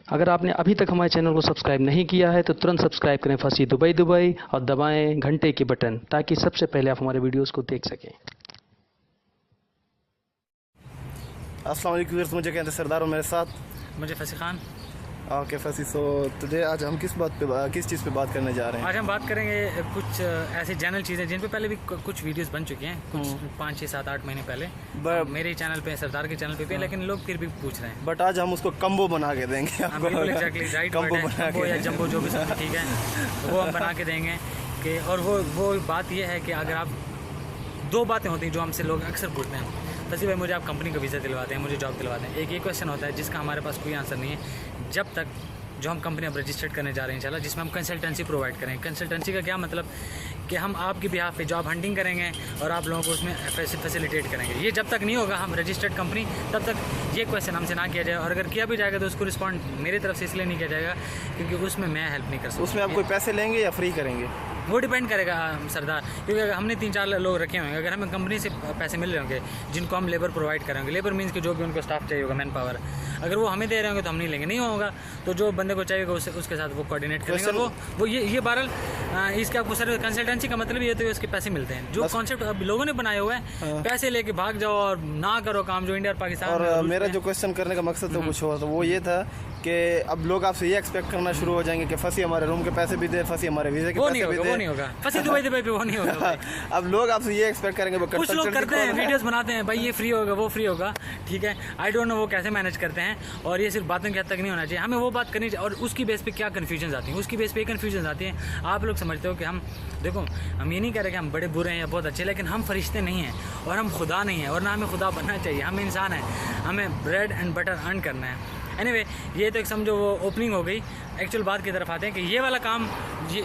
अगर आपने अभी तक हमारे चैनल को सब्सक्राइब नहीं किया है तो तुरंत सब्सक्राइब करें फंसी दुबई दुबई और दबाएं घंटे के बटन ताकि सबसे पहले आप हमारे वीडियोस को देख सकें। अस्सलाम वालेकुम व्यूअर्स, मुझे कहते हैं सरदार और मेरे साथ मुझे फसी खान। ओके फसी, सो टुडे आज हम किस चीज़ पे बात करने जा रहे हैं? आज हम बात करेंगे कुछ ऐसी जनरल चीज़ें जिन पे पहले भी कुछ वीडियोस बन चुकी हैं, कुछ 5, 6, 7, 8 महीने पहले मेरे चैनल पे, सरदार के चैनल पे भी है, लेकिन लोग फिर भी पूछ रहे हैं। बट आज हम उसको कम्बो बना के देंगे आपको। एग्जैक्टली राइट, कम्बो या जंबो जो भी सब ठीक है, तो वो हम बना के देंगे कि और वो बात ये है कि अगर आप 2 बातें होती हैं जो हमसे लोग अक्सर पूछते हैं, फसी भाई मुझे आप कंपनी का वीज़ा दिलवाते हैं, मुझे जॉब दिलवाते हैं। एक ये क्वेश्चन होता है जिसका हमारे पास कोई आंसर नहीं है जब तक जो हम कंपनी अब रजिस्टर्ड करने जा रहे हैं इंशाल्लाह, जिसमें हम कंसल्टेंसी प्रोवाइड करें। कंसल्टेंसी का क्या मतलब कि हम आपके बिहाफ पे जॉब हंटिंग करेंगे और आप लोगों को उसमें फैसिलिटेट करेंगे। ये जब तक नहीं होगा हम रजिस्टर्ड कंपनी, तब तक ये क्वेश्चन हमसे ना किया जाए, और अगर किया भी जाएगा तो उसको रिस्पॉन्ड मेरी तरफ से इसलिए नहीं किया जाएगा क्योंकि उसमें मैं हेल्प नहीं कर सकता। उसमें आप कोई पैसे लेंगे या फ्री करेंगे? वो डिपेंड करेगा सरदार, क्योंकि अगर हमने 3-4 लोग रखे होंगे, अगर हमें कंपनी से पैसे मिल रहे होंगे जिनको हम लेबर प्रोवाइड करेंगे, लेबर मीन्स कि जो भी उनको स्टाफ चाहिए होगा, मैन पावर, अगर वो हमें दे रहे होंगे तो हम नहीं लेंगे, नहीं होगा तो जो बंदे को चाहिए होगा उसके साथ वो कोऑर्डिनेट करेंगे। वो ये बहरहाल इसका आपको सर कंसल्टेंसी का मतलब ये तो उसके पैसे मिलते हैं। जो कॉन्सेप्ट अब लोगों ने बनाया हुआ है पैसे लेके भाग जाओ और ना करो काम, जो इंडिया और पाकिस्तान। और मेरा जो क्वेश्चन करने का मकसद तो कुछ और, तो वो ये था कि अब लोग आपसे ये एक्सपेक्ट करना शुरू हो जाएंगे कि फसी हमारे रूम के पैसे भी दे, फसी हमारे वीज़े के पैसे भी दे। वो नहीं होगा फसी दुबई दुबई पे, वो नहीं होगा। अब लोग आपसे ये एक्सपेक्ट करेंगे, कुछ लोग करते हैं, वीडियोस बनाते हैं, भाई ये फ्री होगा, वो फ्री होगा, ठीक है, आई डोंट नो वो कैसे मैनेज करते हैं। और ये सिर्फ बातों की हद तक नहीं होना चाहिए, हमें वो बात करनी चाहिए। और उसकी बेस पे क्या कन्फ्यूजन आती है, उसकी बेस पे कन्फ्यूजन आती है। आप लोग समझते हो कि हम, देखो हम ये नहीं कह रहे कि हम बड़े बुरे हैं या बहुत अच्छे, लेकिन हम फरिश्ते नहीं हैं और हम खुदा नहीं हैं और ना हमें खुदा बनना चाहिए। हम इंसान हैं, हमें ब्रेड एंड बटर अर्न करना है। एनीवे, ये तो एक समझो वो ओपनिंग हो गई। एक्चुअल बात की तरफ आते हैं कि ये वाला काम, ये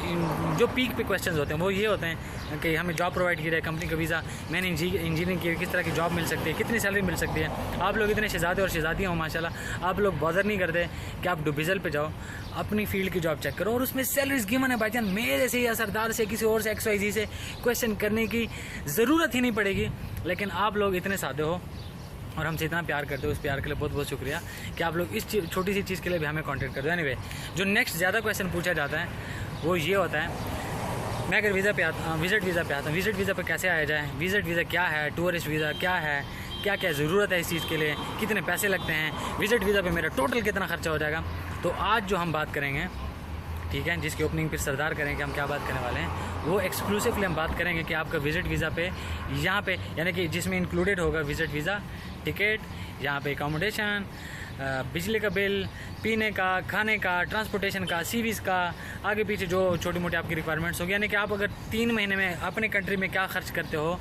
जो पीक पे क्वेश्चंस होते हैं वो ये होते हैं कि हमें जॉब प्रोवाइड की जाए, कंपनी का वीज़ा, मैंने इंजीनियरिंग की, किस तरह की जॉब मिल सकती है, कितनी सैलरी मिल सकती है। आप लोग इतने शहजादे और शहजादियाँ हो माशाल्लाह, आप लोग बॉदर नहीं करते कि आप डुबिजल पे जाओ, अपनी फील्ड की जॉब चेक करो और उसमें सैलरीज गिवन है भाईजान। मेरे से या सरदार से, किसी और से, XYZ से क्वेश्चन करने की ज़रूरत ही नहीं पड़ेगी। लेकिन आप लोग इतने सादे हो और हमसे इतना प्यार करते हो, उस प्यार के लिए बहुत बहुत शुक्रिया कि आप लोग इस छोटी सी चीज़ के लिए भी हमें कांटेक्ट कर दो। एनीवे, जो नेक्स्ट ज़्यादा क्वेश्चन पूछा जाता है वो ये होता है, मैं अगर वीज़ा पे आता, विजिट वीज़ा पे आता हूँ, विजिट वीज़ा पे कैसे आया जाए, विजिट वीज़ा क्या है, टूरिस्ट वीज़ा क्या है, क्या क्या ज़रूरत है इस चीज़ के लिए, कितने पैसे लगते हैं, विजिट वीज़ा पे मेरा टोटल कितना खर्चा हो जाएगा। तो आज जो हम बात करेंगे, ठीक है, जिसकी ओपनिंग फिर सरदार करेंगे, हम क्या बात करने वाले हैं वो एक्सक्लूसिवली हम बात करेंगे कि आपका विजिट वीज़ा पे यहाँ पे, यानी कि जिसमें इंक्लूडेड होगा विजिट वीज़ा, टिकट, यहाँ पे अकोमोडेशन, बिजली का बिल, पीने का, खाने का, ट्रांसपोर्टेशन का, सीवीज़ का, आगे पीछे जो छोटी मोटी आपकी रिक्वायरमेंट्स होगी। यानी कि आप अगर 3 महीने में अपने कंट्री में क्या खर्च करते हो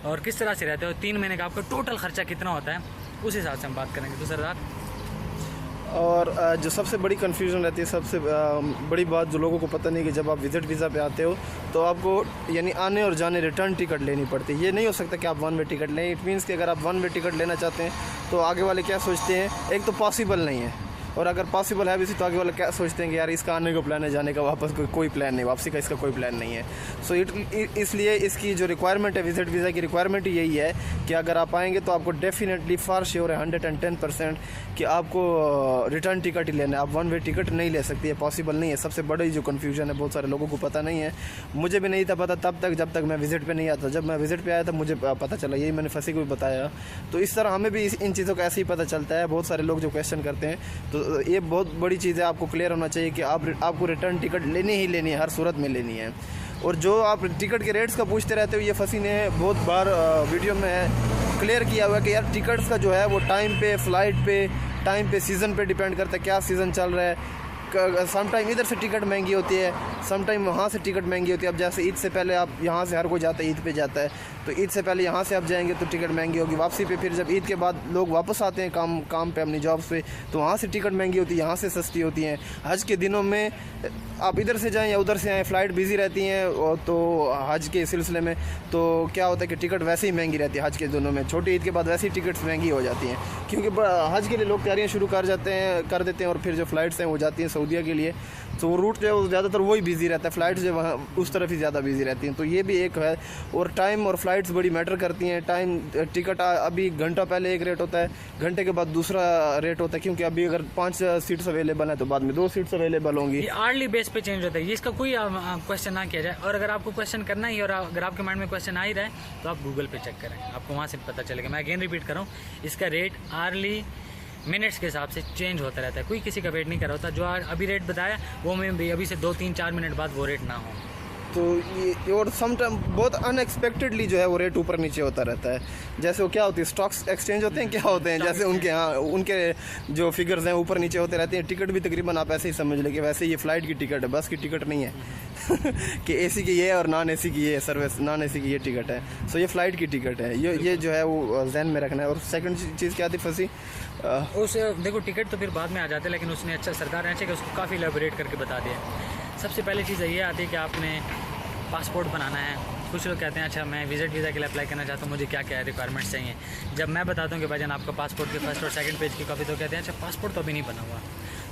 और किस तरह से रहते हो, 3 महीने का आपका टोटल खर्चा कितना होता है, उस हिसाब से हम बात करेंगे। तो सरदार, और जो सबसे बड़ी कन्फ्यूजन रहती है, सबसे बड़ी बात जो लोगों को पता नहीं कि जब आप विजिट वीज़ा पे आते हो तो आपको यानी आने और जाने रिटर्न टिकट लेनी पड़ती है। ये नहीं हो सकता कि आप 1 वे टिकट लें। इट मीन्स कि अगर आप 1 वे टिकट लेना चाहते हैं तो आगे वाले क्या सोचते हैं, एक तो पॉसिबल नहीं है, और अगर पॉसिबल है भी तो आगे वाले क्या सोचते हैं कि यार इसका आने का प्लान है, जाने का वापस कोई प्लान नहीं, वापसी का इसका कोई प्लान नहीं है। सो इसलिए इसकी जो रिक्वायरमेंट है विजिट वीज़ा की, रिक्वायरमेंट यही है कि अगर आप आएंगे तो आपको डेफिनेटली फॉर श्योर है 110% कि आपको रिटर्न टिकट ही लेना है। आप 1 वे टिकट नहीं ले सकती है, पॉसिबल नहीं है। सबसे बड़ी जो कन्फ्यूजन है, बहुत सारे लोगों को पता नहीं है, मुझे भी नहीं था पता तब तक जब तक मैं विजिट पे नहीं आता। जब मैं विजिट पे आया तब मुझे पता चला, यही मैंने फसी को भी बताया। तो इस तरह हमें भी इन चीज़ों का ऐसे ही पता चलता है। बहुत सारे लोग जो क्वेश्चन करते हैं, तो ये बहुत बड़ी चीज़ है, आपको क्लियर होना चाहिए कि आपको रिटर्न टिकट लेनी ही लेनी है, हर सूरत में लेनी है। और जो आप टिकट के रेट्स का पूछते रहते हो, ये फसी ने बहुत बार वीडियो में क्लियर किया हुआ है कि यार टिकट्स का जो है वो टाइम पे, फ्लाइट पे, टाइम पे, सीज़न पे डिपेंड करता है, क्या सीज़न चल रहा है। सम टाइम इधर से टिकट महंगी होती है, सम टाइम वहाँ से टिकट महंगी होती है। अब जैसे ईद से पहले आप यहाँ से, हर कोई जाता है ईद पे जाता है, तो ईद से पहले यहाँ से आप जाएंगे तो टिकट महंगी होगी। वापसी पे फिर जब ईद के बाद लोग वापस आते हैं काम पे, अपनी जॉब्स पे, तो वहाँ से टिकट महंगी होती है, यहाँ से सस्ती होती हैं। हज के दिनों में आप इधर से जाएँ या उधर से आएँ, फ़्लाइट बिजी रहती हैं, तो हज के सिलसिले में तो क्या होता है कि टिकट वैसे ही महंगी रहती है हज के दिनों में। छोटी ईद के बाद वैसे ही टिकट्स महंगी हो जाती हैं, क्योंकि हज के लिए लोग तैयारियाँ शुरू कर देते हैं और फिर जो फ़्लाइट्स हैं वो जाती हैं सऊदीया के लिए, तो वो रूट जो है वो ज़्यादातर वही बिजी रहता है, फ़्लाइट्स जो वहाँ उस तरफ ही ज़्यादा बिजी रहती हैं, तो ये भी एक है। और टाइम और फ्लाइट्स बड़ी मैटर करती हैं। टाइम टिकट अभी घंटा पहले एक रेट होता है, घंटे के बाद दूसरा रेट होता है, क्योंकि अभी अगर 5 सीट्स अवेलेबल हैं तो बाद में 2 सीट्स अवेलेबल होंगी। ये आर्ली बेस पे चेंज होता है, ये इसका कोई क्वेश्चन ना किया जाए। और अगर आपको क्वेश्चन करना ही और अगर आपके माइंड में क्वेश्चन आ ही रहा है तो आप गूगल पे चेक करें, आपको वहाँ से पता चलेगा। मैं अगेन रिपीट कर रहा हूँ, इसका रेट आर्ली मिनट्स के हिसाब से चेंज होता रहता है, कोई किसी का वेट नहीं कर रहा होता। जो अभी रेट बताया वो में भी अभी से 2-3-4 मिनट बाद वो रेट ना हो। तो ये और समटाइम बहुत अनएक्सपेक्टेडली जो है वो रेट ऊपर नीचे होता रहता है। जैसे वो क्या होती है, स्टॉक्स एक्सचेंज होते हैं, क्या होते हैं, जैसे उनके यहाँ उनके जो फिगर्स हैं ऊपर नीचे होते रहते हैं। टिकट भी तकरीबन आप ऐसे ही समझ लें कि वैसे ये फ़्लाइट की टिकट है, बस की टिकट नहीं है कि एसी की ये और नॉन एसी की ये सर्विस, नॉन एसी की ये टिकट है। सो ये फ़्लाइट की टिकट है, ये जो है वो जहन में रखना है। और सेकंड चीज़ क्या थी फंसी उस देखो टिकट तो फिर बाद में आ जाते हैं, लेकिन उसने अच्छा सरकार ने अच्छे कि उसको काफ़ी एलेबोरेट करके बता दिया। सबसे पहले चीज़ ये आती है कि आपने पासपोर्ट बनाना है। कुछ लोग कहते हैं अच्छा मैं विजिट वीज़ा के लिए अप्लाई करना चाहता हूँ, मुझे क्या क्या रिक्वायरमेंट्स चाहिए। जब मैं बताता हूँ कि भाईजान आपका पासपोर्ट के फर्स्ट और सेकंड पेज की कॉपी, तो कहते हैं अच्छा पासपोर्ट तो अभी नहीं बना हुआ।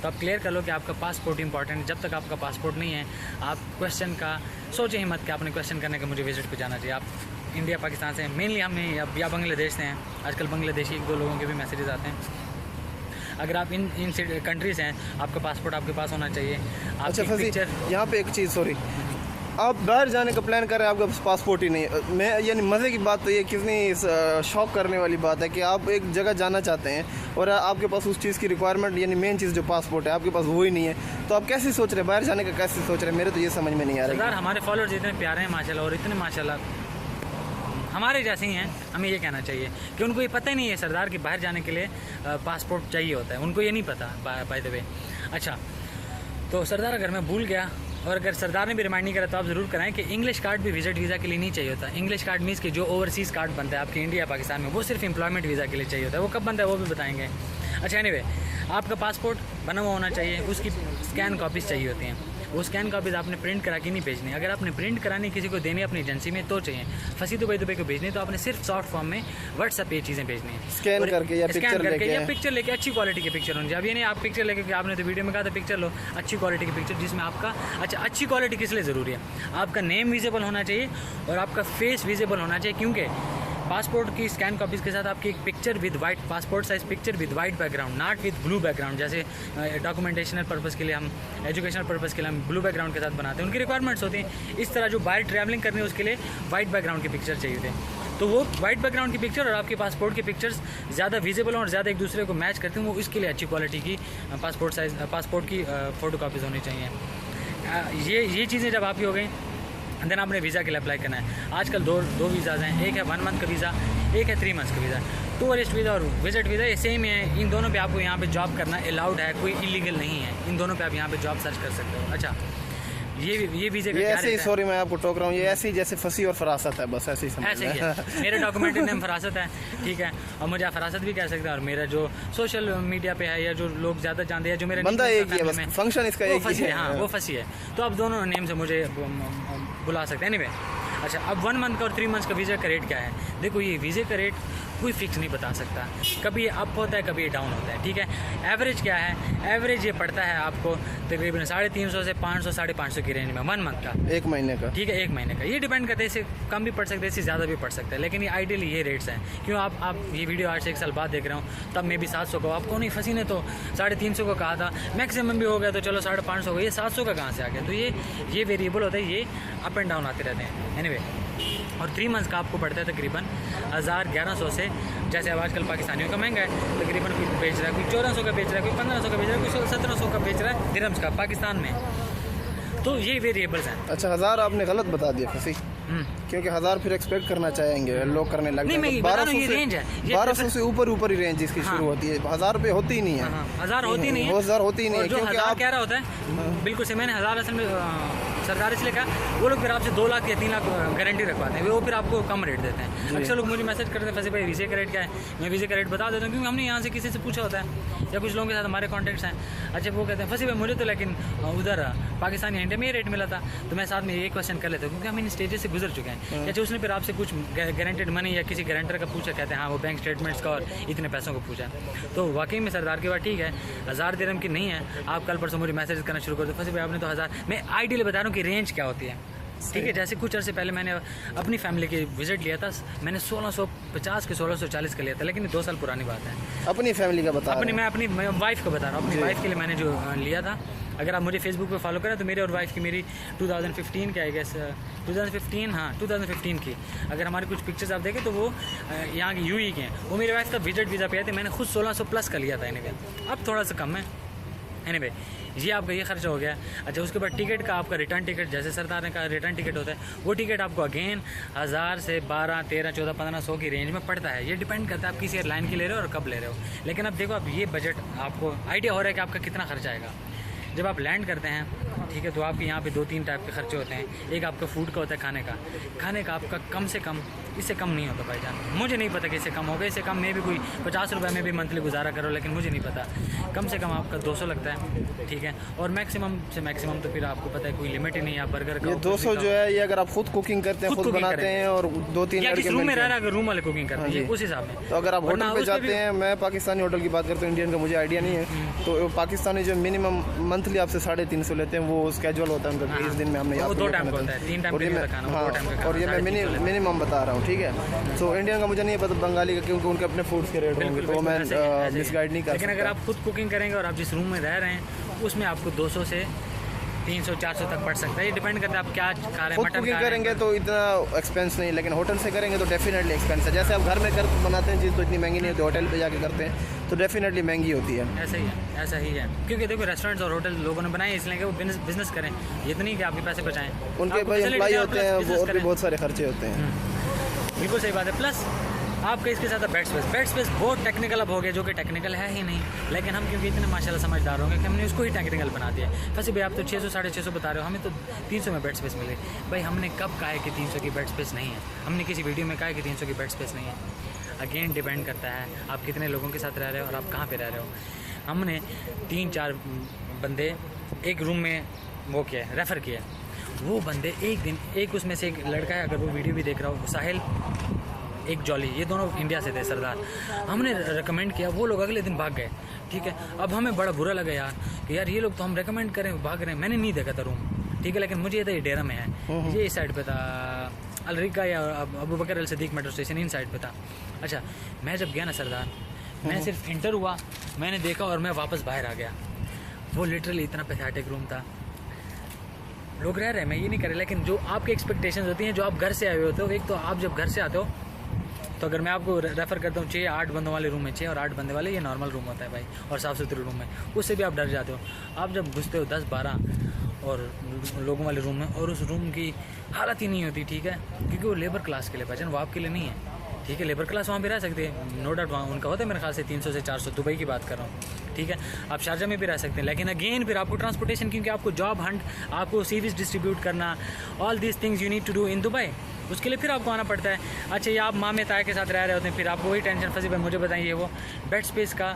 तो आप क्लियर कर लो कि आपका पासपोर्ट इंपॉर्टेंट है। जब तक आपका पासपोर्ट नहीं है आप क्वेश्चन का सोचें ही मत कि आपने क्वेश्चन करने का मुझे विजिट पर जाना चाहिए। आप इंडिया पाकिस्तान से मेनली हमें या बांग्लादेश से हैं, आजकल बांग्लादेशी 1-2 लोगों के भी मैसेजेस आते हैं। अगर आप इन कंट्रीज़ हैं, आपका पासपोर्ट आपके पास होना चाहिए। अच्छा फंसी, पिक्चर यहाँ पे एक चीज़, सॉरी, आप बाहर जाने का प्लान कर रहे हैं, आपके पास पासपोर्ट ही नहीं। मैं यानी मज़े की बात तो ये कितनी शॉक करने वाली बात है कि आप एक जगह जाना चाहते हैं और आपके पास उस चीज़ की रिक्वायरमेंट यानी मेन चीज़ जो पासपोर्ट है आपके पास वो ही नहीं है, तो आप कैसे सोच रहे हैं बाहर जाने का, कैसे सोच रहे हैं? मेरे तो ये समझ में नहीं आ रहा है। हमारे फॉलोअर्स इतने प्यारे हैं माशाल्लाह, और इतने माशाल्लाह हमारे जैसे ही हैं। हमें ये कहना चाहिए कि उनको ये पता ही नहीं है सरदार कि बाहर जाने के लिए पासपोर्ट चाहिए होता है, उनको ये नहीं पता बाय द वे। अच्छा, तो सरदार अगर मैं भूल गया और अगर सरदार ने भी रिमाइंड नहीं करा तो आप ज़रूर कराएं कि इंग्लिश कार्ड भी विजिट वीज़ा के लिए नहीं चाहिए होता। इंग्लिश कार्ड मीन्स कि जो ओवरसीज़ कार्ड बनता है आपके इंडिया पाकिस्तान में, वो सिर्फ एम्प्लॉयमेंट वीज़ा के लिए चाहिए होता है। वो कब बनता है वो भी बताएंगे। अच्छा एनीवे, आपका पासपोर्ट बना हुआ होना चाहिए, उसकी स्कैन कॉपीज़ चाहिए होती हैं। वो स्कैन कॉपीज़ आपने प्रिंट करा के नहीं भेजनी। अगर आपने प्रिंट करानी किसी को देनी अपनी एजेंसी में तो चाहिए। फंसी दुबई को भेजनी तो आपने सिर्फ सॉफ्ट फॉर्म में व्हाट्सएप पे चीज़ें भेजनी है, स्कैन करके या पिक्चर लेके अच्छी क्वालिटी की पिक्चर होनी चाहिए। अब ये नहीं आप पिक्चर लेके, आपने तो वीडियो में कहा था पिक्चर लो, अच्छी क्वालिटी की पिक्चर जिसमें आपका अच्छा अच्छी क्वालिटी किस लिए ज़रूरी है, आपका नेम विजिबल होना चाहिए और आपका फेस विजिबल होना चाहिए। क्योंकि पासपोर्ट की स्कैन कॉपीज़ के साथ आपकी एक picture with white, passport size picture with white background, not with blue background. जैसे डॉक्यूमेंटेशनल पर्पज़ के लिए हम, एजुकेशनल पर्पज़ के लिए हम ब्लू बैकग्राउंड के साथ बनाते हैं, उनकी रिक्वायरमेंट्स होती हैं। इस तरह जो बाहर ट्रैवलिंग करनी है उसके लिए वाइट बैकग्राउंड की पिक्चर चाहिए थे, तो वो वाइट बैकग्राउंड की पिक्चर और आपके पासपोर्ट की पिक्चर्स ज़्यादा विजिबल और ज़्यादा एक दूसरे को मैच करते हैं, वो इसके लिए अच्छी क्वालिटी की पासपोर्ट की फ़ोटो कापीज़ होनी चाहिए। ये चीज़ें जब आपकी हो गई, देन आपने वीज़ा के लिए अप्लाई करना है। आजकल दो वीज़ाज़ हैं, एक है 1 मंथ का वीज़ा, एक है 3 मंथ्स का वीज़ा। टूरिस्ट वीज़ा और विजिट वीज़ा ये सेम है। इन दोनों पे आपको यहाँ पे जॉब करना अलाउड है, कोई इलीगल नहीं है। इन दोनों पे आप यहाँ पे जॉब सर्च कर सकते हो। अच्छा, ये वीज़े का ऐसे ही, सॉरी मैं आपको टोक रहा हूँ, ये ऐसे ही जैसे फंसी और फरासत है, बस ऐसे ही समझ ऐसे ही है। मेरा डॉक्यूमेंटेड नेम फरासत है, ठीक है, और मुझे आप फरासत भी कह सकते हैं। और मेरा जो सोशल मीडिया पे है या जो लोग ज़्यादा जानते हैं, जो मेरा बंदा एक ही है, बस फंक्शन इसका एक ही है। हाँ, वो फंसी है, तो आप दोनों नेम से मुझे बुला सकते हैं। एनीवे, अच्छा, अब 1 मंथ का और 3 मंथ्स का वीज़ा का रेट क्या है? देखो, ये वीज़े का रेट कोई फिक्स नहीं बता सकता, कभी ये अप होता है कभी ये डाउन होता है, ठीक है। एवरेज क्या है? एवरेज ये पड़ता है आपको तकरीबन 350 से 500, 550 की रेंज में 1 मंथ का, 1 महीने का, ठीक है, 1 महीने का। ये डिपेंड करता है, इससे कम भी पड़ सकता है, इससे ज़्यादा भी पड़ सकता है, लेकिन ये आइडियली ये रेट्स हैं। क्यों आप ये वीडियो आज से 1 साल बाद देख रहे हो, तब मे भी 700 का, आपको नहीं फंसी ने तो 350 को कहा था, मैक्सिमम भी हो गया तो चलो 550 हो, ये 700 का कहाँ से आ गया? तो ये वेरिएबल होता है, ये अप एंड डाउन आते रहते हैं। एनीवे, और 3 मंथ्स का आपको पड़ता है तकरीबन 1100 से, जैसे अब आजकल पाकिस्तानियों का महंगा है, तकरीबन कोई बेच रहा है, कोई 1400 का बेच रहा है, कोई 1500 का बेच रहा है, कोई 1700 का बेच रहा है दिरहम्स का पाकिस्तान में। तो ये वेरिएबल्स हैं। अच्छा, 1000 आपने गलत बता दिया फंसी, क्योंकि 1000 फिर एक्सपेक्ट करना चाहेंगे लोग, करने लग नहीं, मैं 1200 से ऊपर ही रेंज इसकी शुरू होती है। 1000 रुपये होती ही नहीं है, 1000 होती नहीं है, 1000 होती नहीं है, क्योंकि आप कह रहा होता है बिल्कुल से। मैंने 1000 असल में सरदार इसलिए कहा वो लोग फिर आपसे 2 लाख या 3 लाख गारंटी रखवाते हैं, वो फिर आपको कम रेट देते हैं। अक्सर लोग मुझे मैसेज करते हैं फंसे भाई वीज़े का रेट क्या है, मैं वीज़े का रेट बता देता हूँ क्योंकि हमने यहाँ से किसी से पूछा होता है या कुछ लोगों के साथ हमारे कॉन्टैक्ट्स हैं। अच्छा वो कहते हैं फंसे भाई मुझे तो लेकिन उधर पाकिस्तानी इंडिया में ये रेट मिला था, तो मैं साथ में ये क्वेश्चन कर लेता हूँ क्योंकि हम इन स्टेजेस से गुजर चुके हैं। अच्छा उसने फिर आपसे कुछ गारंटेड मनी या किसी गारंटर का पूछा, कहते हैं हाँ वो बैंक स्टेटमेंट्स का और इतने पैसों को पूछा, तो वाकई में सरदार की बात ठीक है, 1000 दिरहम की नहीं है। आप कल परसों मुझे मैसेज करना शुरू कर दो फंसे भाई आपने तो 1000, मैं आइडियली बता रहा हूँ कि रेंज क्या होती है, ठीक है। जैसे कुछ अर्से पहले मैंने अपनी फैमिली की विजिट लिया था, मैंने 1650 के 1640 का लिया था, लेकिन 2 साल पुरानी बात है। अपनी फैमिली का बता मैं अपनी वाइफ को बता रहा हूँ, अपनी वाइफ के लिए मैंने जो लिया था। अगर आप मुझे फेसबुक पे फॉलो करें तो मेरे और वाइफ की मेरी 2015 के आई गेस 2015 की अगर हमारी कुछ पिक्चर्स आप देखें तो वो यहाँ की यूई के हैं। वो मेरी वाइफ का विजिट वीज़ा पे आए थे, मैंने खुद 1600 प्लस का लिया था। एनीवे अब थोड़ा सा कम है। एनीवे ये आपका ये खर्चा हो गया। अच्छा उसके बाद टिकट का आपका रिटर्न टिकट, जैसे सरदार ने कहा रिटर्न टिकट होता है, वो टिकट आपको अगेन 1000 से 12, 13, 14, 1500 की रेंज में पड़ता है। ये डिपेंड करता है आप किसी एयरलाइन की ले रहे हो और कब ले रहे हो। लेकिन अब देखो अब ये बजट आपको आइडिया हो रहा है कि आपका कितना खर्चा आएगा। जब आप लैंड करते हैं, ठीक है, तो आपके यहाँ पे 2-3 टाइप के खर्चे होते हैं। एक आपका फूड का होता है, खाने का आपका कम से कम, इससे कम नहीं होता भाईजान। मुझे नहीं पता कि इससे कम होगा, इससे कम में भी कोई 50 रुपये में भी मंथली गुजारा करो, लेकिन मुझे नहीं पता। कम से कम आपका 200 लगता है, ठीक है। और मैक्सिमम से मैक्सिमम तो फिर आपको पता है कोई लिमिट ही नहीं है। आप बर्गर का 200 जो है ये अगर आप खुद कुकिंग करते हैं, खुद बनाते हैं और 2-3 लड़के रूम में रह रहा है, रूम वाले कुकिंग करते हैं उस हिसाब में। तो अगर आप होटल पे जाते हैं, मैं पाकिस्तानी होटल की बात करता हूँ, इंडियन का मुझे आइडिया नहीं है, तो पाकिस्तानी जो मिनिमम मंथली आपसे 350 लेते हैं, वो स्केड्यूल होता है उनका, 20 दिन में हमने 2 टाइम का होता है, 3 टाइम का खाना, 2 टाइम का खाना। और ये मैं मिनिमम बता रहा हूँ, ठीक है। तो इंडियन का मुझे नहीं पता, बंगाली का, क्योंकि उनके अपने फूड्स के रेट होंगे, तो मैं मिसगाइड नहीं कर सकता। लेकिन अगर आप खुद कुकिंग करेंगे और आप जिस रूम में रह रहे हैं उसमें आपको 200 से 300-400 तक पड़ सकता है। ये डिपेंड करता है आप क्या खा रहे हैं। खुद कुकिंग करेंगे तो इतना एक्सपेंस नहीं, लेकिन होटल से करेंगे तो डेफिनेटली एक्सपेंस है। जैसे आप घर में कर बनाते हैं चीज़ तो इतनी महंगी नहीं होती, होटल पे जाके करते हैं तो डेफिनेटली महंगी होती है। ऐसा ही है क्योंकि देखो रेस्टोरेंट्स और होटल लोगों ने बनाए इसलिए कि वो बिजनेस करें, ये तो नहीं कि आपके पैसे बचाएं। उनके भाई एम्प्लॉई होते हैं, वो और भी बहुत सारे खर्चे होते हैं। बिल्कुल सही बात है। प्लस आपका इसके साथ बेड स्पेस बहुत टेक्निकल अब हो गया, जो कि टेक्निकल है ही नहीं, लेकिन हम क्योंकि इतने माशाल्लाह समझदार होंगे कि हमने उसको ही टेक्निकल बना दिया। फंसे भाई आप तो 600-650 बता रहे हो, हमें तो 300 में बेड स्पेस मिले। भाई हमने कब कहा है कि 300 की बेड स्पेस नहीं है? हमने किसी वीडियो में कहा है कि 300 की बेड स्पेस नहीं है? अगेन डिपेंड करता है आप कितने लोगों के साथ रह रहे हो और आप कहाँ पर रह रहे हो। हमने 3-4 बंदे एक रूम में वो किया है, रेफ़र किया है। वो बंदे एक दिन, एक उसमें से एक लड़का है, अगर वो वीडियो भी देख रहा हो, साहिल, एक जॉली, ये दोनों इंडिया से थे सरदार। हमने रेकमेंड किया, वो लोग अगले दिन भाग गए, ठीक है। अब हमें बड़ा बुरा लगा यार कि यार ये लोग तो हम रेकमेंड करें भाग रहे हैं। मैंने नहीं देखा था रूम, ठीक है, लेकिन मुझे ये था ये डेरा में है, ये इस साइड पे था, अलरिका या Abu Bakr Al Sadiq metro station inside पे था। अच्छा मैं जब गया ना सरदार, मैं सिर्फ इंटर हुआ, मैंने देखा और मैं वापस बाहर आ गया। वो लिटरली इतना पैथेटिक रूम था। लोग रह रहे हैं, मैं ये नहीं कर रहा, लेकिन जो आपकी एक्सपेक्टेशंस होती हैं, जो आप घर से आए होते हो, एक तो आप जब घर से आते हो तो अगर मैं आपको रेफ़र करता हूँ 6-8 बंदों वाले रूम में, 6 और 8 बंदे वाले ये नॉर्मल रूम होता है भाई, और साफ़ सुथरे रूम में, उससे भी आप डर जाते हो। आप जब घुसते हो 10-12 और लोगों वाले रूम में, और उस रूम की हालत ही नहीं होती, ठीक है, क्योंकि वो लेबर क्लास के लिए भाईजान, वो आपके लिए नहीं है, ठीक है। लेबर क्लास वहाँ भी रह सकते हैं, नो डाउट, वहाँ उनका होता है मेरे ख्याल से 300 से 400, दुबई की बात कर रहा हूँ, ठीक है। आप शारजा में भी रह सकते हैं, लेकिन अगेन फिर आपको ट्रांसपोर्टेशन, क्योंकि आपको जॉब हंट, आपको सीवीज डिस्ट्रीब्यूट करना, all these things you need to do in Dubai, उसके लिए फिर आपको आना पड़ता है। अच्छा ये आप मामे ताए के साथ रह रहे होते हैं, फिर आपको वही टेंशन फंसी भाई मुझे बताइए, वो बेड स्पेस का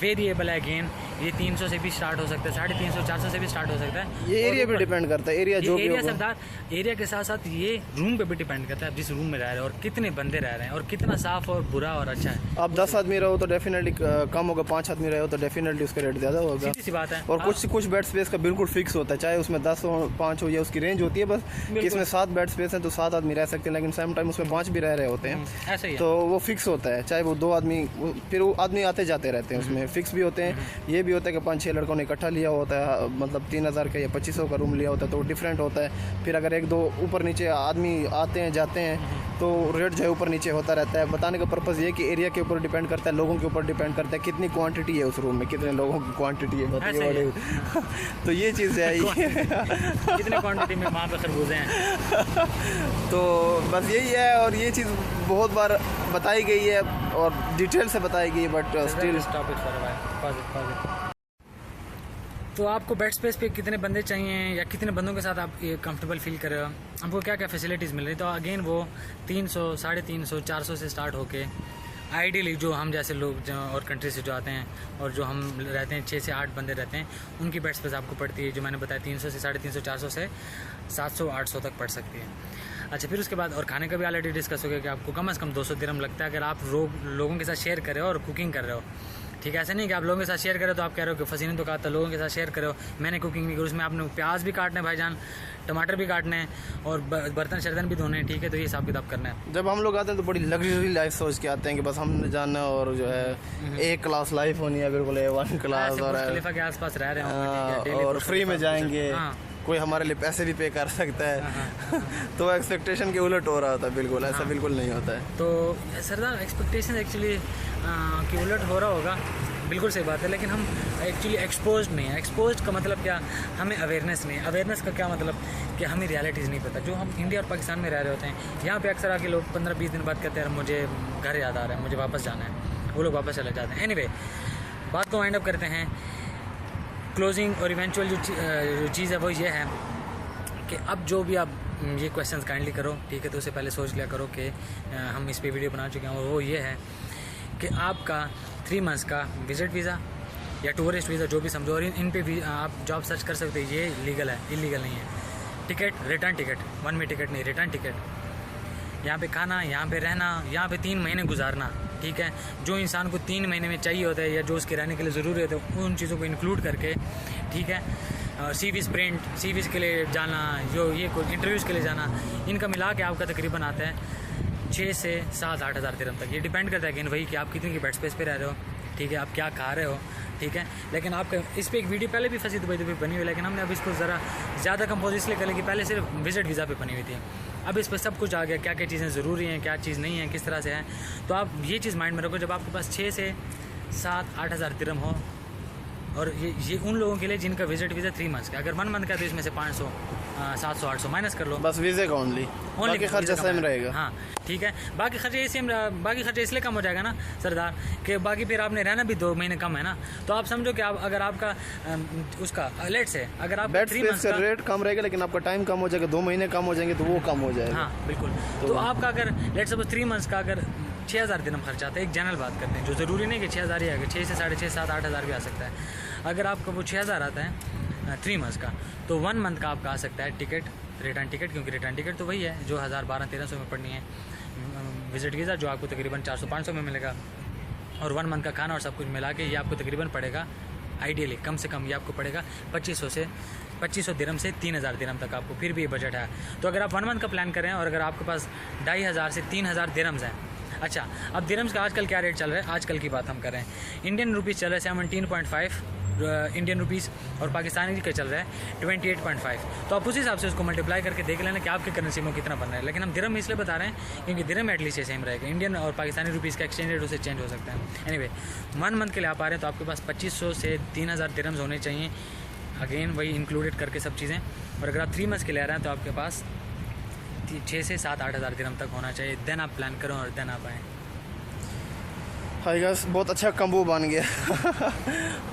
वेरिएबल है अगेन, ये 300 से भी स्टार्ट हो सकता है, 350-400 से भी स्टार्ट हो सकता है। ये एरिया पे डिपेंड करता है, एरिया जो भी एरिया सरदार, एरिया के साथ साथ ये रूम पे भी डिपेंड करता है, आप जिस रूम में रह रहे हो और कितने बंदे रह रहे हैं और कितना साफ और बुरा और अच्छा है। आप 10 आदमी रहो तो डेफिनेटली कम होगा, 5 आदमी रहो तो डेफिनेटली उसका रेट ज़्यादा होगा, सीधी सी बात है। और कुछ बेड स्पेस का बिल्कुल फिक्स होता है, चाहे उसमें 10 हो 5 हो, या उसकी रेंज होती है बस कि इसमें 7 बेड स्पेस है तो 7 आदमी रह सकते हैं, लेकिन सेम टाइम उसमें 5 भी रह रहे होते हैं, ऐसे ही तो वो फिक्स होता है। चाहे वो 2 आदमी, फिर वो आदमी आते जाते रहते हैं, उसमें फिक्स भी होते हैं। ये भी होता है कि 5-6 लड़कों ने इकट्ठा लिया होता है, मतलब 3000 का या 2500 का रूम लिया होता है, तो डिफरेंट होता है। फिर अगर 1-2 ऊपर नीचे आदमी आते हैं जाते हैं तो रेट जो है ऊपर नीचे होता रहता है। बताने का पर्पज़ ये कि एरिया के ऊपर डिपेंड करता है, लोगों के ऊपर डिपेंड करता है, कितनी क्वांटिटी है उस रूम में, कितने लोगों की क्वांटिटी है, बताइए। तो ये चीज़ है कितने क्वांटिटी में वहाँ पे खरबूजे हैं। तो बस यही है, और ये चीज़ बहुत बार बताई गई है और डिटेल से बताई गई है, बट स्टिल तो आपको बेड स्पेस पे कितने बंदे चाहिए या कितने बंदों के साथ आप ये कंफर्टेबल फील कर रहे हो, आपको क्या क्या फैसिलिटीज़ मिल रही, तो अगेन वो 300, 350, 400 से स्टार्ट होके आइडियली जो हम जैसे लोग जो और कंट्री से जो आते हैं और जो हम रहते हैं 6 से 8 बंदे रहते हैं, उनकी बेड स्पेस आपको पड़ती है जो मैंने बताया 300 से 350, 400 से 700, 800 तक पड़ सकती है। अच्छा, फिर उसके बाद और खाने का भी ऑलरेडी डिस्कस हो गया कि आपको कम से कम 200 दिरहम लगता है अगर आप लोगों के साथ शेयर कर रहे हो और कुकिंग कर रहे हो। ठीक है, ऐसा नहीं कि आप लोगों के साथ शेयर करो तो आप कह रहे हो कि फसीने तो कहा था लोगों के साथ शेयर करो, मैंने कुकिंग नहीं करी, उसमें आपने प्याज भी काटना है भाईजान, टमाटर भी काटने हैं और बर्तन शर्तन भी धोने हैं। ठीक है, तो ये हिसाब किताब करना है। जब हम लोग आते हैं तो बड़ी लग्जरी लाइफ सोच के आते हैं कि बस हमने जाना और जो है एक क्लास लाइफ होनी है, बिल्कुल A1 क्लास, और खलीफा के आसपास रह रहे हैं और फ्री में जाएंगे, हाँ। कोई हमारे लिए पैसे भी पे कर सकता है। तो एक्सपेक्टेशन के उलट हो रहा होता है, बिल्कुल ऐसा बिल्कुल नहीं होता है। तो सरदार एक्सपेक्टेशन एक्चुअली की उलट हो रहा होगा, बिल्कुल सही बात है, लेकिन हम एक्चुअली एक्सपोज्ड नहीं है। एक्सपोज्ड का मतलब क्या, हमें अवेयरनेस नहीं है। अवेयरनेस का क्या मतलब कि हमें रियलिटीज़ नहीं पता। जो हम इंडिया और पाकिस्तान में रह रहे होते हैं, यहाँ पे अक्सर आके लोग 15-20 दिन बाद कहते हैं मुझे घर याद आ रहा है, मुझे वापस जाना है, वो लोग वापस चले जाते हैं। एनीवे, बात को वाइंड अप करते हैं। क्लोजिंग और इवेंचुअल जो चीज़ है वो ये है कि अब जो भी आप ये क्वेश्चंस काइंडली करो, ठीक है, तो उससे पहले सोच लिया करो कि हम इस पे वीडियो बना चुके हैं, और वो ये है कि आपका 3 मंथ्स का विजिट वीज़ा या टूरिस्ट वीज़ा जो भी समझो, और इन पे भी आप जॉब सर्च कर सकते हैं। ये लीगल है, इलीगल नहीं है। टिकट, रिटर्न टिकट, 1 वे टिकट नहीं, रिटर्न टिकट। यहाँ पे खाना, यहाँ पे रहना, यहाँ पे 3 महीने गुजारना। ठीक है, जो इंसान को 3 महीने में चाहिए होता है या जो उसके रहने के लिए ज़रूरी होता है, उन चीज़ों को इंक्लूड करके, ठीक है, सीवीज़ प्रिंट, सीवीज़ के लिए जाना, जो ये कोई इंटरव्यूज़ के लिए जाना, इनका मिला के आपका तकरीबन आता है 6 से 7-8 हज़ार दिरहम तक। ये डिपेंड करता है कि वही कि आप कितनी की बेड स्पेस पे रह रहे हो, ठीक है, आप क्या खा रहे हो, ठीक है। लेकिन आपका इस पर एक वीडियो पहले भी फंसी दुबई बनी हुई, लेकिन हमने अब इसको ज़रा ज़्यादा कंपोज इसलिए कर कि पहले सिर्फ विजिट वीज़ा पे बनी हुई थी। अब इस पर सब कुछ आ गया, क्या क्या चीज़ें ज़रूरी हैं, क्या चीज़ नहीं है, किस तरह से है। तो आप ये चीज़ माइंड में रखो, जब आपके पास 6 से 7-8 हज़ार दिरहम हो, और ये उन लोगों के लिए जिनका विजिट वीज़ा 3 मंथ्स का, अगर 1 मंथ का तो इसमें से 500, 700, 800 माइनस कर लो, बस वीज़े का ओनली, बाकी खर्चा सेम रहेगा। हाँ, ठीक है, बाकी खर्चे सेम, बाकी खर्चा इसलिए कम हो जाएगा ना सरदार, कि बाकी फिर आपने रहना भी 2 महीने कम है ना। तो आप समझो कि आप अगर आपका उसका लेट से अगर आप बेड स्पेस का रेट कम रहेगा, लेकिन आपका टाइम कम हो जाएगा, 2 महीने कम हो जाएंगे तो वो कम हो जाएगा। हाँ बिल्कुल। तो आपका अगर लेट सपोज 3 मंथ्स का अगर 6,000 दिरहम खर्चा आता है, एक जनरल बात करते हैं, जो ज़रूरी नहीं कि 6,000 ही आएगा, 6 से 6.5, 7-8 हज़ार भी आ सकता है। अगर आपका वो 6,000 आता है 3 मंथ्स का, तो 1 मंथ का आपका आ सकता है टिकट, रिटर्न टिकट, क्योंकि रिटर्न टिकट तो वही है जो 1,012-1,300 में पड़नी है। विजिट वीज़ा जो आपको तकरीबन 400-500 में मिलेगा, और 1 मंथ का खाना और सब कुछ मिला के ये आपको तकरीबन पड़ेगा, आइडियली कम से कम ये आपको पड़ेगा 2500 दिरहम से 3,000 दिरहम तक आपको, फिर भी ये बजट है। तो अगर आप 1 मंथ का प्लान करें और अगर आपके पास 2,500 से 3,000 दिरहम्स हैं। अच्छा, अब दिरहम्स का आजकल क्या रेट चल रहा है, आजकल की बात हम करें, इंडियन रुपीज़ चल रहा है 17.5 इंडियन रुपीज़, और पाकिस्तानी का चल रहा है 28.5। तो आप उस हिसाब से उसको मल्टीप्लाई करके देख लेना कि आपके करेंसी में कितना बन रहा है। लेकिन हम दिरहम इसलिए बता रहे हैं क्योंकि दिरहम एटलीस्ट सेम रहेगा, इंडियन और पाकिस्तानी रुपीज़ का एक्सचेंज रेट उससे चेंज हो सकता है। एनीवे, 1 मंथ के लिए आप आ रहे हैं तो आपके पास 2500 से 3,000 दिरहम्स होने चाहिए, अगेन वही इंक्लूडेड करके सब चीज़ें। और अगर आप 3 मंथ्स के लिए आ रहे हैं तो आपके पास 6 से 7-8 हज़ार दिरहम तक होना चाहिए, देन आप प्लान करो और देन आप आएँ। हाई गाइस, बहुत अच्छा कम्बो बन गया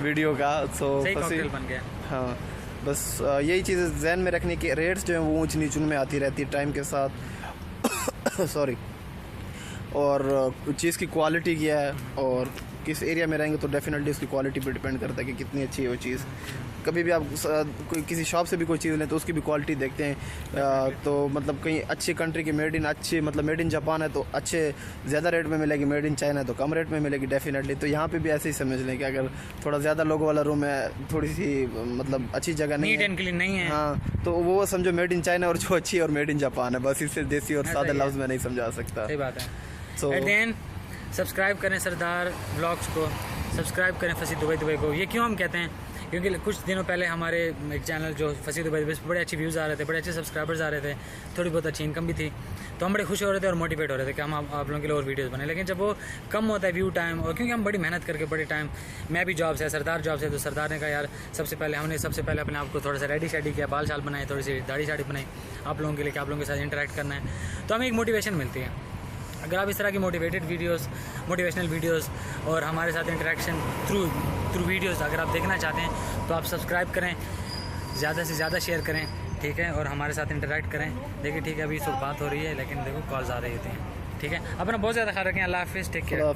वीडियो का। सही कॉकटेल बन गया। हाँ, बस यही चीज़ें ज़हन में रखने की, रेट्स जो हैं वो ऊंच नीच में आती रहती है टाइम के साथ सॉरी, और चीज़ की क्वालिटी क्या है और किस एरिया में रहेंगे तो डेफिनेटली उसकी क्वालिटी पर डिपेंड करता है कि कितनी अच्छी है वो चीज़। कभी भी आप कोई किसी शॉप से भी कोई चीज़ लें तो उसकी भी क्वालिटी देखते हैं। तो मतलब कहीं अच्छी कंट्री की मेड इन अच्छी, मतलब मेड इन जापान है तो अच्छे ज़्यादा रेट में मिलेगी, मेड इन चाइना है तो कम रेट में मिलेगी डेफिनेटली। तो यहाँ पे भी ऐसे ही समझ लें कि अगर थोड़ा ज़्यादा लोगों वाला रूम है, थोड़ी सी मतलब अच्छी जगह नहीं है, क्लीन नहीं है, हाँ, तो वो समझो मेड इन चाइना और जो अच्छी है और मेड इन जापान है, बस इससे देसी और सादा लफ्ज़ में नहीं समझा सकता। सही बात है। तो देन सब्सक्राइब करें सरदार व्लॉग्स को, सब्सक्राइब करें फसी दुबई को। ये क्यों हम कहते हैं, क्योंकि कुछ दिनों पहले हमारे एक चैनल जो फसी दुबई पे बड़े अच्छे व्यूज़ आ रहे थे, बड़े अच्छे सब्सक्राइबर्स आ रहे थे, थोड़ी बहुत अच्छी इनकम भी थी, तो हम बड़े खुश हो रहे थे और मोटिवेट हो रहे थे कि हम आप लोगों के लिए और वीडियोस बने। लेकिन जब वो कम होता है व्यू टाइम, और क्योंकि हम बड़ी मेहनत करके बड़े टाइम, मैं भी जॉब से, सरदार जॉब से, तो सरदार ने कहा यार सबसे पहले अपने आप को थोड़ा सा रेडी शेडी किया, बाल शाल बनाए, थोड़ी सी दाढ़ी शाड़ी बनाई आप लोगों के लिए कि आप लोगों के साथ इंटरेक्ट करना है, तो हमें एक मोटिवेशन मिलती है। अगर आप इस तरह की मोटिवेशनल वीडियोस और हमारे साथ इंटरेक्शन थ्रू थ्रू वीडियोस अगर आप देखना चाहते हैं तो आप सब्सक्राइब करें, ज़्यादा से ज़्यादा शेयर करें, ठीक है, और हमारे साथ इंटरेक्ट करें। देखिए ठीक है, अभी इस वक्त बात हो रही है लेकिन देखो कॉल्स आ रही होती हैं, ठीक है। अपना बहुत ज़्यादा ख्याल रखें। अल्लाह हाफिज़, टेक केयर।